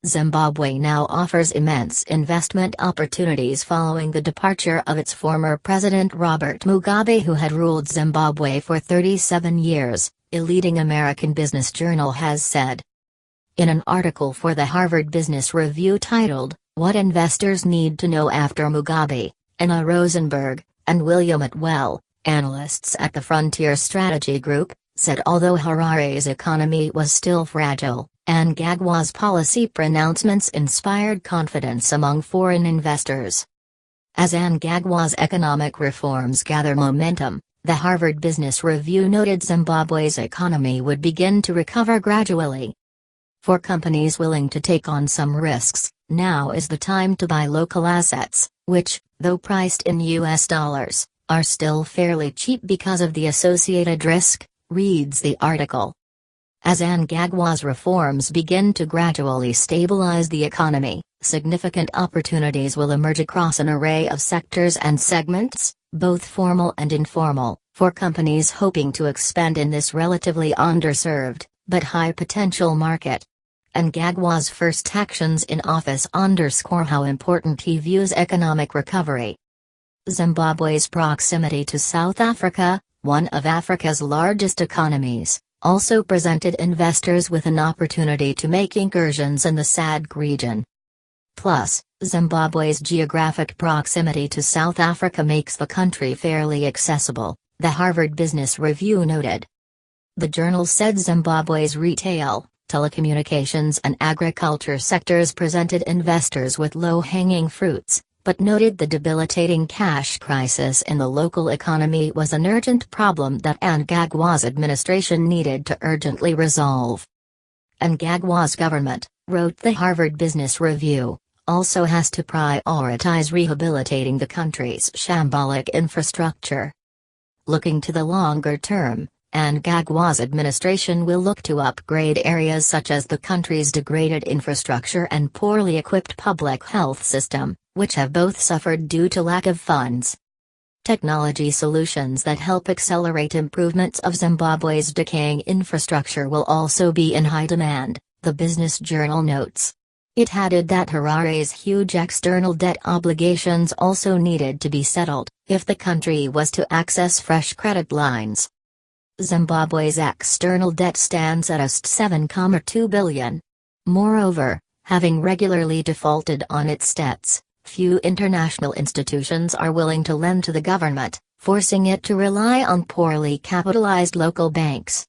Zimbabwe now offers immense investment opportunities following the departure of its former president Robert Mugabe, who had ruled Zimbabwe for 37 years, a leading American business journal has said. In an article for the Harvard Business Review titled, "What Investors Need to Know After Mugabe," Anna Rosenberg and William Atwell, analysts at the Frontier Strategy Group, said although Harare's economy was still fragile, Mnangagwa's policy pronouncements inspired confidence among foreign investors. As Mnangagwa's economic reforms gather momentum, the Harvard Business Review noted Zimbabwe's economy would begin to recover gradually. For companies willing to take on some risks, now is the time to buy local assets, which, though priced in US dollars, are still fairly cheap because of the associated risk, reads the article. As Mnangagwa's reforms begin to gradually stabilize the economy, significant opportunities will emerge across an array of sectors and segments, both formal and informal, for companies hoping to expand in this relatively underserved, but high-potential market. Mnangagwa's first actions in office underscore how important he views economic recovery. Zimbabwe's proximity to South Africa, one of Africa's largest economies, also presented investors with an opportunity to make incursions in the SADC region. Plus, Zimbabwe's geographic proximity to South Africa makes the country fairly accessible, the Harvard Business Review noted. The journal said Zimbabwe's retail, telecommunications and agriculture sectors presented investors with low-hanging fruits, but noted the debilitating cash crisis in the local economy was an urgent problem that Mnangagwa's administration needed to urgently resolve. Mnangagwa's government, wrote the Harvard Business Review, also has to prioritize rehabilitating the country's shambolic infrastructure. Looking to the longer term, Mnangagwa's administration will look to upgrade areas such as the country's degraded infrastructure and poorly equipped public health system, which have both suffered due to lack of funds. Technology solutions that help accelerate improvements of Zimbabwe's decaying infrastructure will also be in high demand, the business journal notes. It added that Harare's huge external debt obligations also needed to be settled, if the country was to access fresh credit lines. Zimbabwe's external debt stands at $7.2 billion. Moreover, having regularly defaulted on its debts, few international institutions are willing to lend to the government, forcing it to rely on poorly capitalized local banks.